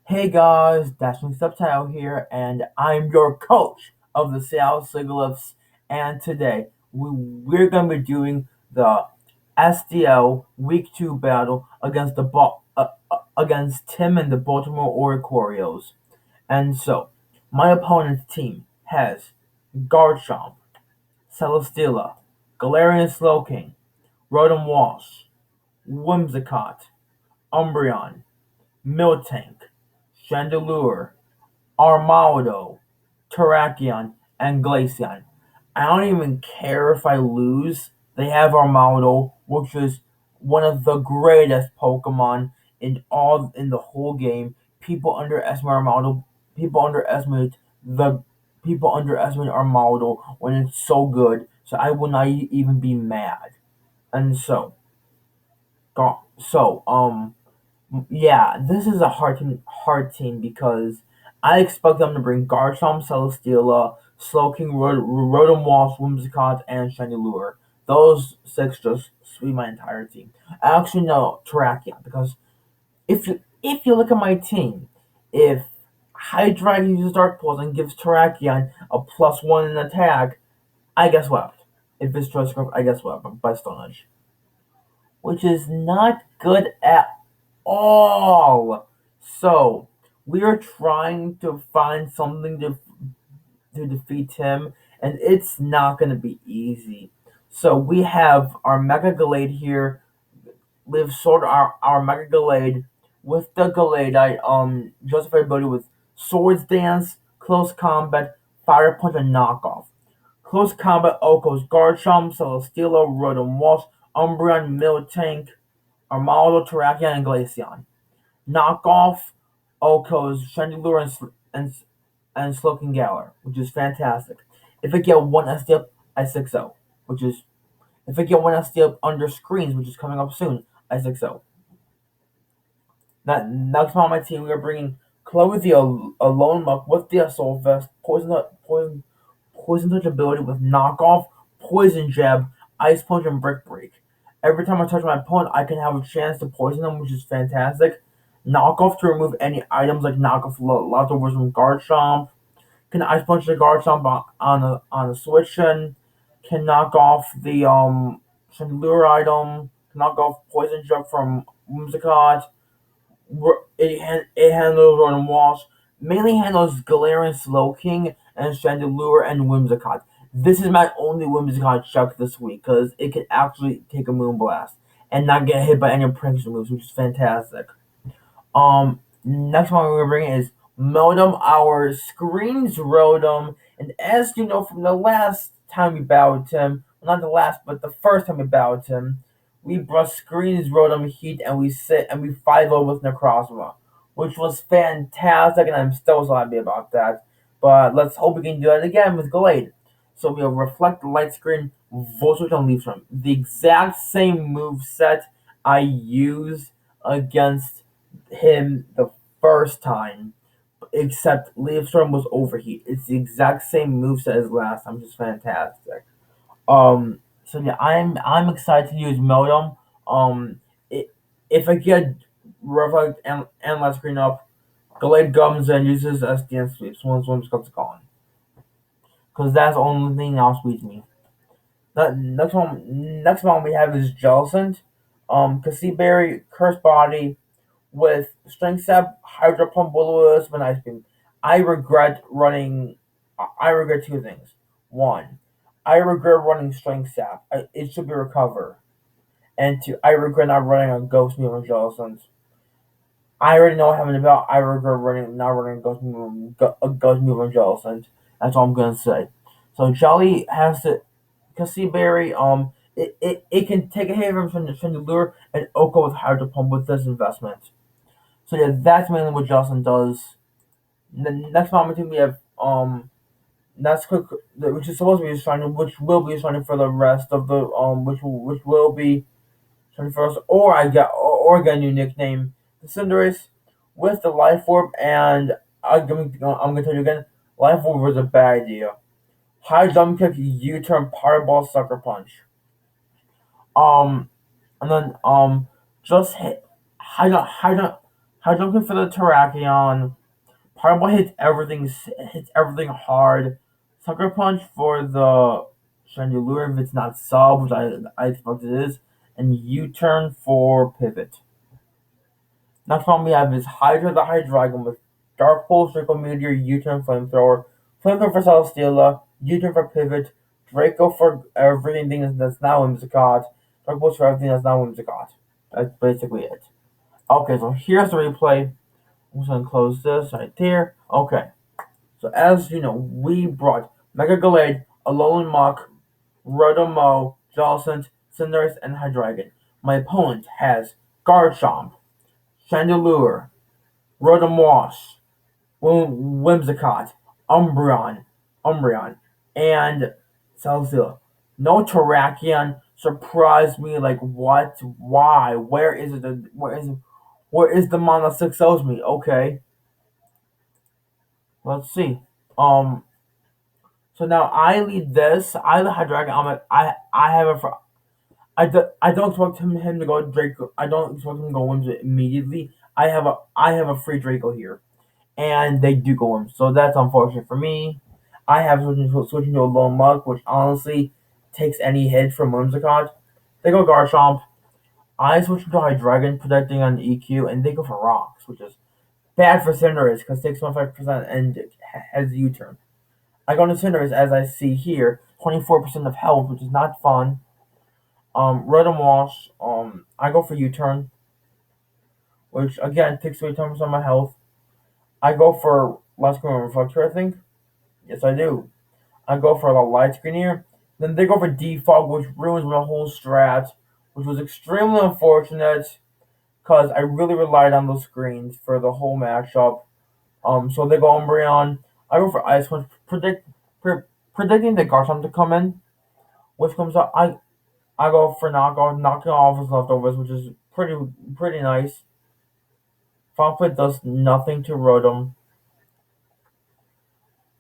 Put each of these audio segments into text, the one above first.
Hey guys, Dashing Subtitle here, and I'm your coach of the Seattle Cinderace. And today we're gonna be doing the SDL Week 2 battle against against Tim and the Baltimore Orioles. And so, my opponent's team has Garchomp, Celesteela, Galarian Slowking, Rotom-Mow, Whimsicott, Umbreon, Miltank, Chandelure, Armaldo, Terrakion, and Glaceon. I don't even care if I lose. They have Armaldo, which is one of the greatest Pokemon in the whole game. People underestimate Armaldo. People underestimate the people underestimate Armaldo when it's so good. So I will not even be mad. And so yeah, this is a hard team because I expect them to bring Garchomp, Celesteela, Slowking, Rotom-Mow, Whimsicott, and Chandelure. Those six just sweep my entire team. I actually know Terrakion because if you look at my team, if Hydreigon uses Dark Pulse and gives Terrakion a +1 in attack, I guess what? If it's Choice Scarf, I guess what? By Stone Edge, which is not good at all. So we are trying to find something to defeat him, and it's not going to be easy. So we have our Mega Gallade here. We've sorted our Mega Gallade with the Gallade. Justify ability with Swords Dance, Close Combat, Fire Punch, and Knockoff. Close Combat Oko's Garchomp, Celesteela, Rotom-Mow, Umbreon, Miltank, Armaldo, Terrakion, and Glaceon. Knock off Oko's Chandelure and Slowking Galar, which is fantastic. If I get one SD up, I 6-0, which is if I get one SD up under screens, which is coming up soon, I 6-0. Next on my team, we are bringing Chloe the Alone Muck with the Assault Vest, Poison Touch ability with Knockoff, Poison Jab, Ice Punch, and Brick Break. Every time I touch my opponent, I can have a chance to poison them, which is fantastic. Knockoff to remove any items like knockoff leftovers from Garchomp. Can Ice Punch the Garchomp on a switch and can knock off the Chandelure item. Can knock off Poison Jab from Whimsicott. It handles Rotom Wash. Mainly handles Galarian Slowking and Chandelure and Whimsicott. This is my only Whimsicott check this week because it can actually take a Moonblast and not get hit by any Prince moves, which is fantastic. Next one we're gonna bring is Modem, our screens Rotom, and as you know from the last time we battled him, well, not the last, but the first time we battled him, we brought screens Rotom Heat and we 5-0 with Necrozma, which was fantastic, and I'm still so happy about that. But let's hope we can do it again with Glade. So we'll reflect the light screen, Volt Switch, and Leaf Storm. The exact same move set I used against him the first time, except Leafstorm was overheat. It's the exact same moveset as last time, which is fantastic. So yeah, I'm excited to use Modem. If I get Reflect and Light Screen up, Glade comes and uses SDN sweeps once comes gone. Because that's the only thing that outspeeds me. The next one we have is Jellicent. Berry, Curse Body, with Strength Sap, Hydro Pump, Will-O-Wisp, and Ice Beam. I regret running. I regret two things. One, I regret running Strength Sap. It should be Recover. And two, I regret not running a Ghost Move on Jellicent. I already know what happened about. I regret not running a Ghost Move on Jellicent. That's all I'm gonna say. So Jolly has to Berry. It can take a hit from Chandelure and Oko with Hydro Pump with this investment. So yeah, that's mainly what Jocelyn does. The next moment we have that's quick, which is supposed to be shining, which will be shining for the rest of the which will be shining for us, or I get a new nickname, the Cinderace, with the Life Orb, and I'm gonna tell you again, Life Orb was a bad idea. High jump kick, U-turn, power ball, sucker punch. Um, and then just hit high jump Hydrogen for the Terrakion. Fireball hits everything hard. Sucker Punch for the Chandelure if it's not sub, which I expect it is. And U-turn for Pivot. Next one we have is Hydra the Hydreigon with Dark Pulse, Draco Meteor, U-turn, Flamethrower. Flamethrower for Celesteela, U-turn for Pivot, Draco for everything that's not Whimsicott, Dark Pulse for everything that's not Whimsicott. That's basically it. Okay, so here's the replay. I'm just gonna close this right there. Okay. So as you know, we brought Mega Gallade, Alolan Mach, Rotom-Mow, Jellicent, Cinderace, and Hydreigon. My opponent has Garchomp, Chandelure, Rotom-Moss, Whimsicott, Umbreon, and Celesteela. No Terrakion surprised me. Like what? Why? Where is it? Where is the mon that 6-0s me? Okay, let's see. Um, So now I lead this. I lead Hydreigon. I have a. I don't expect him to go Draco. I don't expect him to go Whimsy immediately. I have a free Draco here, and they do go Whimsy. So that's unfortunate for me. I have switching to a Lone Mug, which honestly takes any hit from Whimsicott. They go Garchomp. I switch to Hydreigon, protecting on the EQ, and they go for Rocks, which is bad for Cinderace because takes 25% and has U-turn. I go to Cinderace as I see here, 24% of health, which is not fun. Rotom-Wash, I go for U-turn, which again takes away 10% of my health. I go for Last Screen Reflector, I think. Yes, I do. I go for the Light Screen here. Then they go for Defog, which ruins my whole strat, which was extremely unfortunate because I really relied on those screens for the whole matchup. So they go Umbreon. I go for Ice Punch, predicting the Garchomp to come in, which comes out. I go for knocking off his leftovers, which is pretty nice. Falkpit does nothing to Rotom.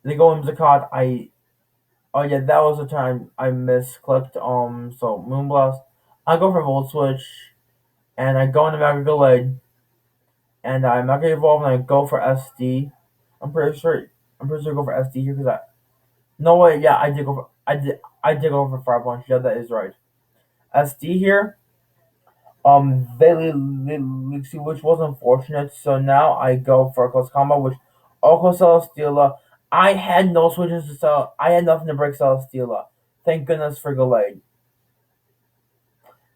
They go Whimsicott. Oh yeah, that was the time I misclicked. So Moonblast. I go for Volt Switch, and I go into Mega Gallade, and I Mega Evolve, and I go for SD. I'm pretty sure. I'm pretty sure I go for SD here because I. No way. Yeah, I did go for. I did go for Fire Punch. Yeah, that is right. SD here. Which was unfortunate. So now I go for a close combo, which Oko Celesteela. I had no switches to sell. I had nothing to break Celesteela. Thank goodness for Gallade.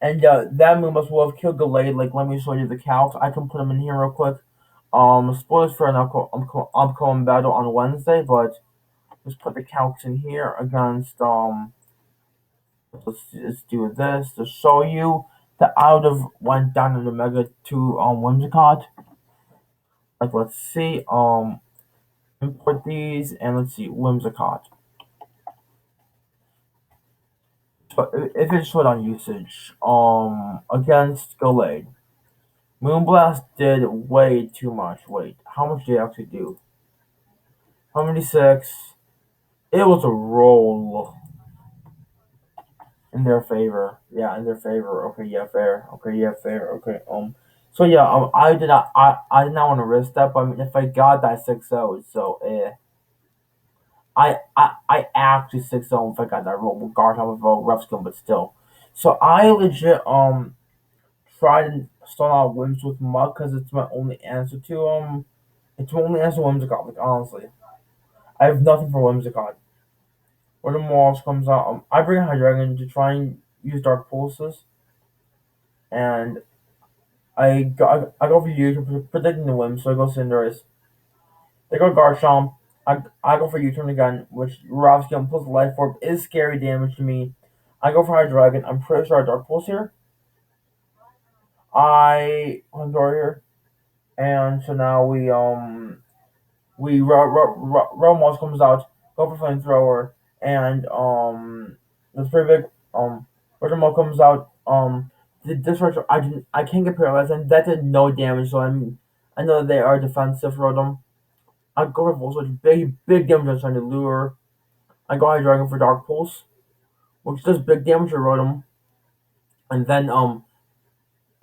And that move must well have killed Gallade. Like, let me show you the calcs. I can put them in here real quick. Spoilers for an upcoming battle on Wednesday, but let's put the calcs in here against let's do this to show you that I would have went down in the Mega to Whimsicott. Like let's see, import these and let's see, Whimsicott. So if it's short on usage, against Gallade. Moonblast did way too much. Wait, how much did it actually do? 76. It was a roll in their favor. Yeah, in their favor. Okay, yeah, fair. Okay, yeah, fair. Okay, so yeah, I did not want to risk that, but I mean, if I got that 6-0, so I actually 6-0 if I got that roll with guard top of a rough skill, but still. So I legit tried and start out Wims with Mug because it's my only answer to it's my only answer to Whimsicott. Like honestly, I have nothing for Whimsicott. When the Moss comes out, I bring Hydreigon to try and use Dark Pulses, and I go for U-turn predicting the Whim, so I go Cinderace. They go Garchomp. I go for U-turn again, which Ravskin plus Life Orb is scary damage to me. I go for Hydreigon. I'm pretty sure I Dark Pulse here. I Hondoria here, and so now we Ramos comes out, go for Flamethrower, and that's pretty big. Rotom-Mow comes out. This retro I can't get paralyzed, and that did no damage. So I know they are defensive Rotom. I go for Volt Switch, big damage on trying to lure. I go Hydreigon for Dark Pulse, which does big damage to Rotom, and then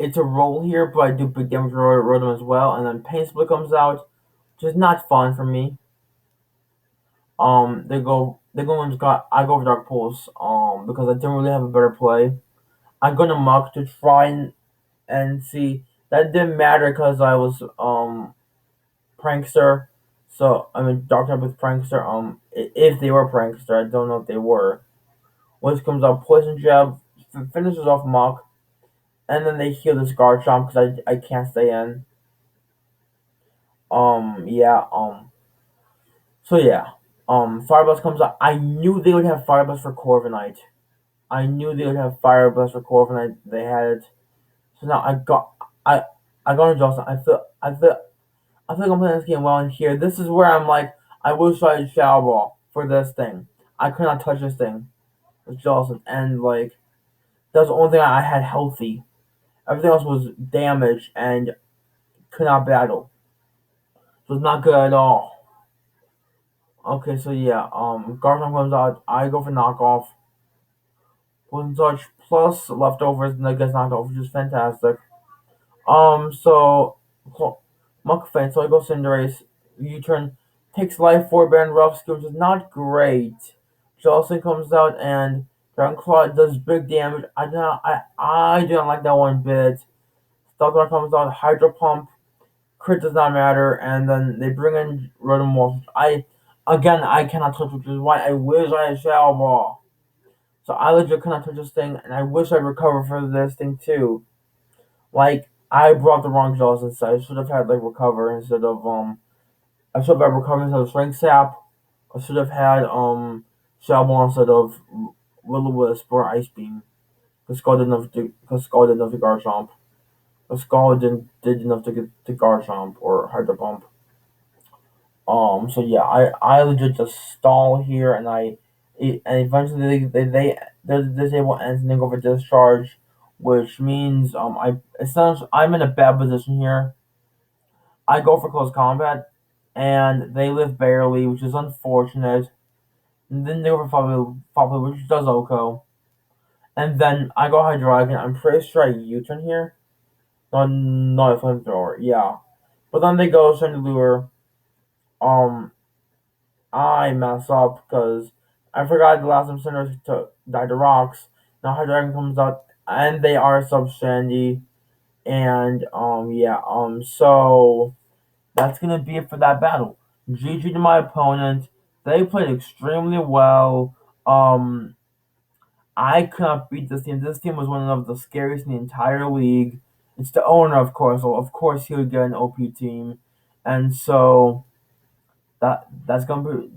it's a roll here, but I do big damage with Rotom as well, and then Pain Split comes out, which is not fun for me. They go and got I go for Dark Pulse, because I didn't really have a better play. I'm gonna Muck to try and see. That didn't matter because I was Prankster. So I mean Dark type with Prankster. If they were Prankster, I don't know if they were. Which comes out Poison Jab, finishes off Muck, and then they heal this Guard Chomp because I can't stay in. Yeah. So yeah. Fire Blast comes out. I knew they would have Fire Blast for Corviknight. I knew they would have Fire Blast for Corviknight. They had it. So now I I got adjusted. I feel like I'm playing this game well in here. This is where I'm like, I wish I had Shadow Ball for this thing. I could not touch this thing with Jocelyn, and like that was the only thing I had healthy. Everything else was damaged and could not battle. So it's not good at all. Okay, so yeah, Garchomp comes out. I go for knockoff. Poison Touch plus leftovers, and I guess knockoff, which is fantastic. So Muck Faints, so I go Cinderace. U-turn takes life for Baron Ruffs, which is not great. Jocelyn comes out and Dragon Claw does big damage. I do not like that one bit. Steelthrower comes out, Hydro Pump, crit does not matter, and then they bring in Rotom-Mow. I cannot touch, which is why I wish I had Shadow Ball. So I legit cannot touch this thing, and I wish I recovered for this thing too. Like, I brought the wrong jaws inside. I should have had like recover instead of I should have had recover instead of strength sap. I should have had Shadow Ball instead of Will-O-Wisp or Ice Beam. Because Skull did enough to Garchomp. Because Skull did enough to get to Garchomp or Hydro Pump. So yeah, I legit just stall here, and and eventually they're disable ends and then go for discharge, which means I'm in a bad position here. I go for close combat, and they live barely, which is unfortunate. And then they go for Fabio, which does Oko. And then I go Hydreigon. I'm pretty sure I U-turn here. No, not a flamethrower. Yeah, but then they go Chandelure. Um, I mess up because I forgot the last time Cinderace died to rocks. Now Hydreigon comes out, and they are sub Shandy. And yeah, so that's gonna be it for that battle. GG to my opponent. They played extremely well. I could not beat this team. This team was one of the scariest in the entire league. It's the owner, of course. So of course he would get an OP team, and so that's gonna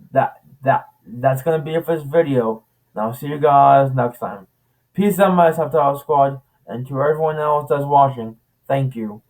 be it for this video. Now see you guys next time. Peace out, my Septile squad, and to everyone else that's watching. Thank you.